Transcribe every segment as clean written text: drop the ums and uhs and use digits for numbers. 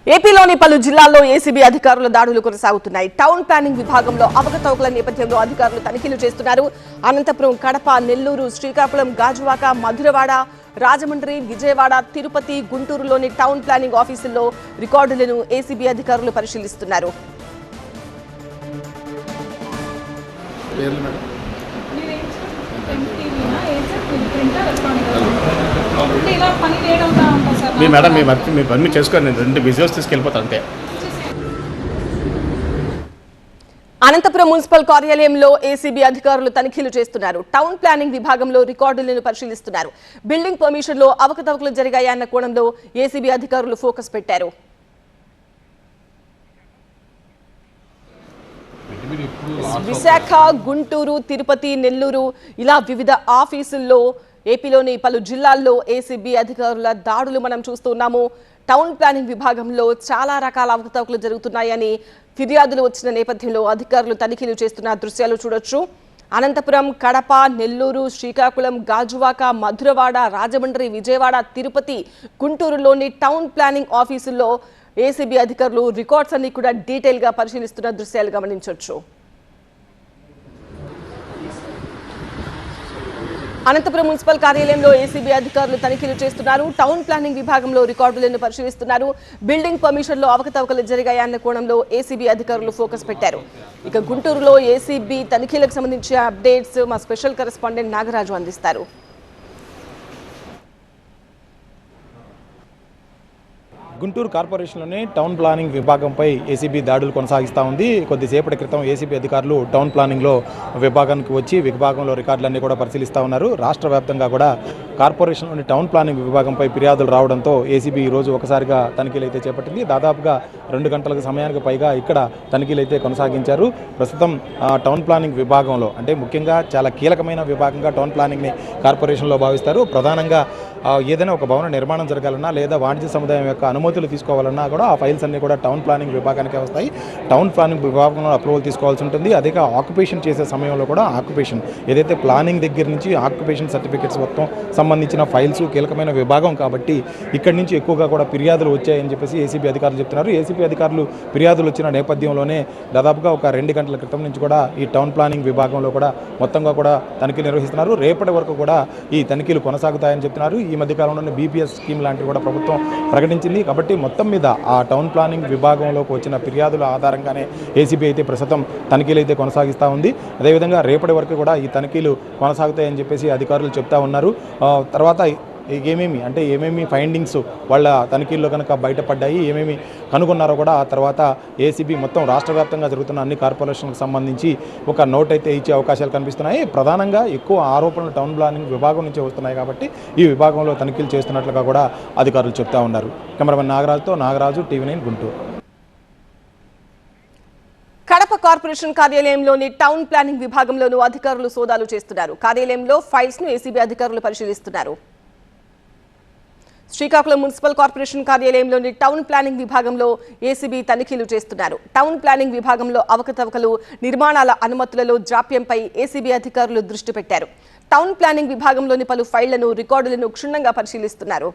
ఏపీలోని పలు జిల్లాల్లో ఏసీబీ అధికారుల దాడులు కొనసాగుతున్నాయి. టౌన్ ప్లానింగ్ విభాగంలో అవకతవకల నేపథ్యంలో అధికారులు తనిఖీలు చేస్తున్నారు. అనంతపురం, కడప, నెల్లూరు, శ్రీకాకుళం, గాజువాక, మధురవాడ, రాజమండ్రి, విజయవాడ, తిరుపతి, గుంటూరులోని టౌన్ ప్లానింగ్ ఆఫీసుల్లో రికార్డులను ఏసీబీ అధికారులు పరిశీలిస్తున్నారు. మేడం మీ పని చేసుకొని నేను 2 విజువల్స్ తీసుకెళ్ళిపోతాను అంతే. అనంతపురం మున్సిపల్ కార్యాలయంలో ఏసీబీ అధికారులు తనిఖీలు చేస్తున్నారు. టౌన్ ప్లానింగ్ విభాగంలో రికార్డులను పరిశీలిస్తున్నారు. బిల్డింగ్ పర్మిషన్లో అవకతవకలు జరిగాయన్న కోణంలో ఏసీబీ అధికారులు ఫోకస్ పెట్టారు. విశాఖ, గుంటూరు, తిరుపతి, నెల్లూరు ఇలా వివిధ ఆఫీసుల్లో ఏపీలోని పలు జిల్లాల్లో ఏసీబీ అధికారుల దాడులు మనం చూస్తున్నాము. టౌన్ ప్లానింగ్ విభాగంలో చాలా రకాల అవకతవకలు జరుగుతున్నాయని ఫిర్యాదులు వచ్చిన నేపథ్యంలో అధికారులు తనిఖీలు చేస్తున్న దృశ్యాలు చూడొచ్చు. అనంతపురం, కడప, నెల్లూరు, శ్రీకాకుళం, గాజువాక, మధురవాడ, రాజమండ్రి, విజయవాడ, తిరుపతి, గుంటూరులోని టౌన్ ప్లానింగ్ ఆఫీసుల్లో ఏసీబీ అధికారులు రికార్డ్స్ అన్ని కూడా డీటెయిల్ గా పరిశీలిస్తున్న దృశ్యాలు గమనించవచ్చు. అనంతపురం మున్సిపల్ కార్యాలయంలో ఏసీబీ అధికారులు తనిఖీలు చేస్తున్నారు. టౌన్ ప్లానింగ్ విభాగంలో రికార్డులను పరిశీలిస్తున్నారు. బిల్డింగ్ పర్మిషన్లో అవకతవకలు జరిగాయన్న కోణంలో ఏసీబీ అధికారులు ఫోకస్ పెట్టారు. ఇక గుంటూరులో ఏసీబీ తనిఖీలకు సంబంధించిన అప్డేట్స్ మా స్పెషల్ కరెస్పాండెంట్ నాగరాజు అందిస్తారు. గుంటూరు కార్పొరేషన్లోని టౌన్ ప్లానింగ్ విభాగంపై ఏసీబీ దాడులు కొనసాగిస్తూ ఉంది. కొద్దిసేపటి క్రితం ఏసీబీ అధికారులు టౌన్ ప్లానింగ్లో విభాగానికి వచ్చి విభాగంలో రికార్డులన్నీ కూడా పరిశీలిస్తూ ఉన్నారు. రాష్ట్ర వ్యాప్తంగా కూడా కార్పొరేషన్లోని టౌన్ ప్లానింగ్ విభాగంపై ఫిర్యాదులు రావడంతో ఏసీబీ ఈరోజు ఒకసారిగా తనిఖీలు అయితే చేపట్టింది. దాదాపుగా 2 గంటల సమయానికి పైగా ఇక్కడ తనిఖీలు అయితే కొనసాగించారు. ప్రస్తుతం టౌన్ ప్లానింగ్ విభాగంలో అంటే ముఖ్యంగా చాలా కీలకమైన విభాగంగా టౌన్ ప్లానింగ్ని కార్పొరేషన్లో భావిస్తారు. ప్రధానంగా ఏదైనా ఒక భవన నిర్మాణం జరగాలన్నా లేదా వాణిజ్య సముదాయం యొక్క అనుమతులు తీసుకోవాలన్నా కూడా ఆ ఫైల్స్ అన్నీ కూడా టౌన్ ప్లానింగ్ విభాగానికే వస్తాయి. టౌన్ ప్లానింగ్ విభాగంలో అప్రూవల్ తీసుకోవాల్సి ఉంటుంది. అదే ఆక్యుపేషన్ చేసే సమయంలో కూడా ఆక్యుపేషన్ ఏదైతే ప్లానింగ్ దగ్గర నుంచి ఆక్యుపేషన్ సర్టిఫికేట్స్ మొత్తం సంబంధించిన ఫైల్స్ కీలకమైన విభాగం కాబట్టి ఇక్కడి నుంచి ఎక్కువగా కూడా ఫిర్యాదులు వచ్చాయని చెప్పేసి ఏసీబీ అధికారులు చెప్తున్నారు. ఏసీబీ అధికారులు ఫిర్యాదులు వచ్చిన నేపథ్యంలోనే దాదాపుగా ఒక 2 గంటల క్రితం నుంచి కూడా ఈ టౌన్ ప్లానింగ్ విభాగంలో కూడా మొత్తంగా కూడా తనిఖీలు నిర్వహిస్తున్నారు. రేపటి వరకు కూడా ఈ తనిఖీలు కొనసాగుతాయని చెప్తున్నారు. ఈ మధ్యకాలంలోనే బీపీఎస్ స్కీమ్ లాంటివి కూడా ప్రభుత్వం ప్రకటించింది. కాబట్టి మొత్తం మీద ఆ టౌన్ ప్లానింగ్ విభాగంలోకి వచ్చిన ఫిర్యాదుల ఆధారంగానే ఏసీబీ అయితే ప్రస్తుతం తనిఖీలు అయితే కొనసాగిస్తూ ఉంది. అదేవిధంగా రేపటి వరకు కూడా ఈ తనిఖీలు కొనసాగుతాయని చెప్పేసి అధికారులు చెప్తా ఉన్నారు. తర్వాత ఏమేమి ఫైండింగ్స్ వాళ్ళ తనిఖీల్లో కనుక బయటపడ్డాయి, ఏమేమి కనుగొన్నారో కూడా ఆ తర్వాత ఏసీబీ మొత్తం రాష్ట్ర వ్యాప్తంగా జరుగుతున్న అన్ని కార్పొరేషన్లకు సంబంధించి ఒక నోట్ అయితే ఇచ్చే అవకాశాలు కనిపిస్తున్నాయి. ప్రధానంగా ఎక్కువ ఆరోపణలు టౌన్ ప్లానింగ్ విభాగం నుంచి వస్తున్నాయి కాబట్టి ఈ విభాగంలో తనిఖీలు చేస్తున్నట్లుగా కూడా అధికారులు చెప్తా ఉన్నారు. Cameraman Nagaraju, TV nine Guntur. Kadapa corporation కార్యాలయంలోని టౌన్ ప్లానింగ్ విభాగంలోనూ అధికారులు సోదాలు చేస్తున్నారు. కార్యాలయంలో ఫైల్స్ ను ఏసీబీ అధికారులు పరిశీలిస్తున్నారు. శ్రీకాకుళం మున్సిపల్ కార్పొరేషన్ కార్యాలయంలోని టౌన్ ప్లానింగ్ విభాగంలో ఏసీబీ తనిఖీలు చేస్తున్నారు. టౌన్ ప్లానింగ్ విభాగంలో అవకతవకలు, నిర్మాణాల అనుమతులలో జాప్యంపై ఏసీబీ అధికారులు దృష్టి పెట్టారు. టౌన్ ప్లానింగ్ విభాగంలోని పలు ఫైళ్లను, రికార్డులను క్షుణ్ణంగా పరిశీలిస్తున్నారు.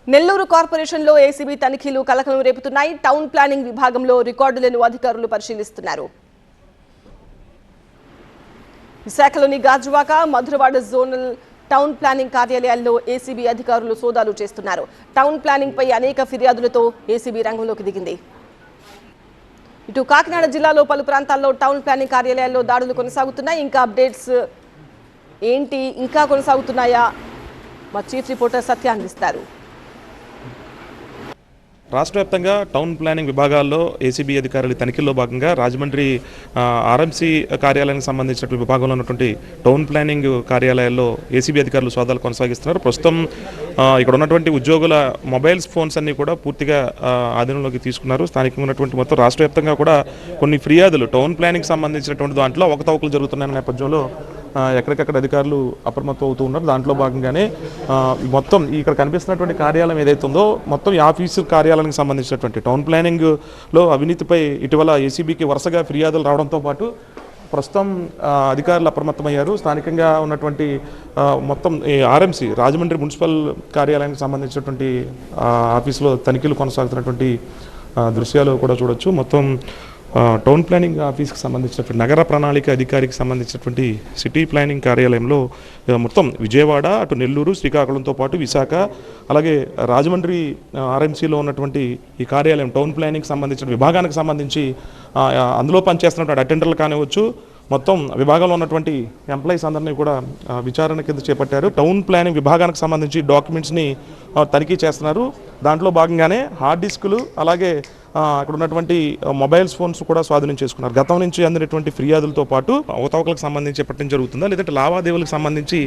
నెల్లూరు కార్పొరేషన్లో ఏసీబీ తనిఖీలు కలకలం రేపుతున్నాయి. టౌన్ ప్లానింగ్ విభాగంలో రికార్డులను అధికారులు పరిశీలిస్తున్నారు. విశాఖలోని Gajuwaka, Madhurawada zonal town planning కార్యాలయాల్లో ఏసీబీ అధికారులు సోదాలు చేస్తున్నారు. టౌన్ ప్లానింగ్ పై అనేక ఫిర్యాదులతో ఏసీబీ రంగంలోకి దిగింది. ఇటు కాకినాడ జిల్లాలో పలు ప్రాంతాల్లో టౌన్ ప్లానింగ్ కార్యాలయాల్లో దాడులు కొనసాగుతున్నాయి. ఇంకా అప్డేట్స్ ఏంటి, ఇంకా కొనసాగుతున్నాయా? మా చీఫ్ రిపోర్టర్ సత్య అందిస్తారు. రాష్ట్ర వ్యాప్తంగా టౌన్ ప్లానింగ్ విభాగాల్లో ఏసీబీ అధికారుల తనిఖీల్లో భాగంగా రాజమండ్రి ఆర్ఎంసీ కార్యాలయానికి సంబంధించిన విభాగంలో ఉన్నటువంటి టౌన్ ప్లానింగ్ కార్యాలయాల్లో ఏసీబీ అధికారులు సోదాలు కొనసాగిస్తున్నారు. ప్రస్తుతం ఇక్కడ ఉన్నటువంటి ఉద్యోగుల మొబైల్స్ ఫోన్స్ అన్ని కూడా పూర్తిగా ఆధీనంలోకి తీసుకున్నారు. స్థానికంగా ఉన్నటువంటి మొత్తం రాష్ట్ర వ్యాప్తంగా కూడా కొన్ని ఫిర్యాదులు టౌన్ ప్లానింగ్ సంబంధించినటువంటి దాంట్లో అవకతవకలు జరుగుతున్న నేపథ్యంలో ఎక్కడికక్కడ అధికారులు అప్రమత్తం అవుతూ ఉన్నారు. దాంట్లో భాగంగానే మొత్తం ఇక్కడ కనిపిస్తున్నటువంటి కార్యాలయం ఏదైతే ఉందో మొత్తం ఈ ఆఫీసు కార్యాలయానికి సంబంధించినటువంటి టౌన్ ప్లానింగ్లో అవినీతిపై ఇటీవల ఏసీబీకి వరుసగా ఫిర్యాదులు రావడంతో పాటు ప్రస్తుతం అధికారులు అప్రమత్తమయ్యారు. స్థానికంగా ఉన్నటువంటి మొత్తం ఈ ఆర్ఎంసీ రాజమండ్రి మున్సిపల్ కార్యాలయానికి సంబంధించినటువంటి ఆఫీసులో తనిఖీలు కొనసాగుతున్నటువంటి దృశ్యాలు కూడా చూడొచ్చు. మొత్తం టౌన్ ప్లానింగ్ ఆఫీస్కి సంబంధించినటువంటి నగర ప్రణాళిక అధికారికి సంబంధించినటువంటి సిటీ ప్లానింగ్ కార్యాలయంలో మొత్తం విజయవాడ, అటు నెల్లూరు, శ్రీకాకుళంతో పాటు విశాఖ, అలాగే రాజమండ్రి ఆర్ఎంసీలో ఉన్నటువంటి ఈ కార్యాలయం టౌన్ ప్లానింగ్కి సంబంధించిన విభాగానికి సంబంధించి అందులో పనిచేస్తున్నటువంటి అటెండర్లు కానివచ్చు, మొత్తం విభాగంలో ఉన్నటువంటి ఎంప్లాయీస్ అందరినీ కూడా విచారణ కింద చేపట్టారు. టౌన్ ప్లానింగ్ విభాగానికి సంబంధించి డాక్యుమెంట్స్ని తనిఖీ చేస్తున్నారు. దాంట్లో భాగంగానే హార్డ్ డిస్కులు, అలాగే అక్కడ ఉన్నటువంటి మొబైల్స్ ఫోన్స్ కూడా స్వాధీనం చేసుకున్నారు. గతం నుంచి అందినటువంటి ఫిర్యాదులతో పాటు అవతవకలకు సంబంధించి ఎప్పటి జరుగుతుందా, లేదంటే లావాదేవీలకు సంబంధించి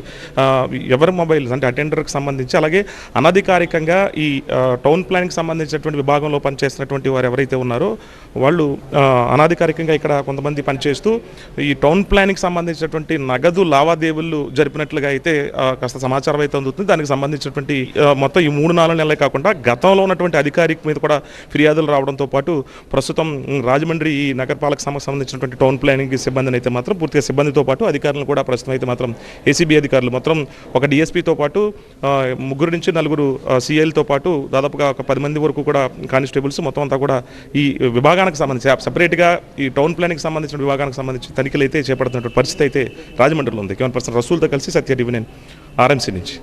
ఎవరి మొబైల్స్ అంటే అటెండర్కి సంబంధించి, అలాగే అనధికారికంగా ఈ టౌన్ ప్లానింగ్కి సంబంధించినటువంటి విభాగంలో పనిచేస్తున్నటువంటి వారు ఎవరైతే ఉన్నారో వాళ్ళు అనధికారికంగా ఇక్కడ కొంతమంది పనిచేస్తూ ఈ టౌన్ ప్లానింగ్కి సంబంధించినటువంటి నగదు లావాదేవీలు జరిపినట్లుగా అయితే కాస్త సమాచారం అయితే అందుతుంది. దానికి సంబంధించినటువంటి మొత్తం ఈ 3-4 నెలలే కాకుండా గతంలో ఉన్నటువంటి అధికారి మీద కూడా ఫిర్యాదులు రావడంతో పాటు ప్రస్తుతం రాజమండ్రి ఈ నగరపాలక సంస్థకు సంబంధించినటువంటి టౌన్ ప్లానింగ్ సిబ్బందిని అయితే మాత్రం పూర్తిగా సిబ్బందితో పాటు అధికారులను కూడా ప్రస్తుతం అయితే మాత్రం ఏసీబీ అధికారులు మొత్తం ఒక డిఎస్పీతో పాటు 3 నుంచి 4 సిఐలతో పాటు దాదాపుగా ఒక 10 మంది వరకు కూడా కానిస్టేబుల్స్ మొత్తం అంతా కూడా ఈ విభాగానికి సంబంధించి సపరేట్గా ఈ టౌన్ ప్లానింగ్కి సంబంధించిన విభాగానికి సంబంధించి తనిఖీలు అయితే చేపడుతున్నటువంటి పరిస్థితి అయితే రాజమండ్రిలో ఉంది. కెమెరా పర్సన్ రసూల్తో కలిసి సత్య టీవీ 9 ఆర్ఎంసీ నుంచి.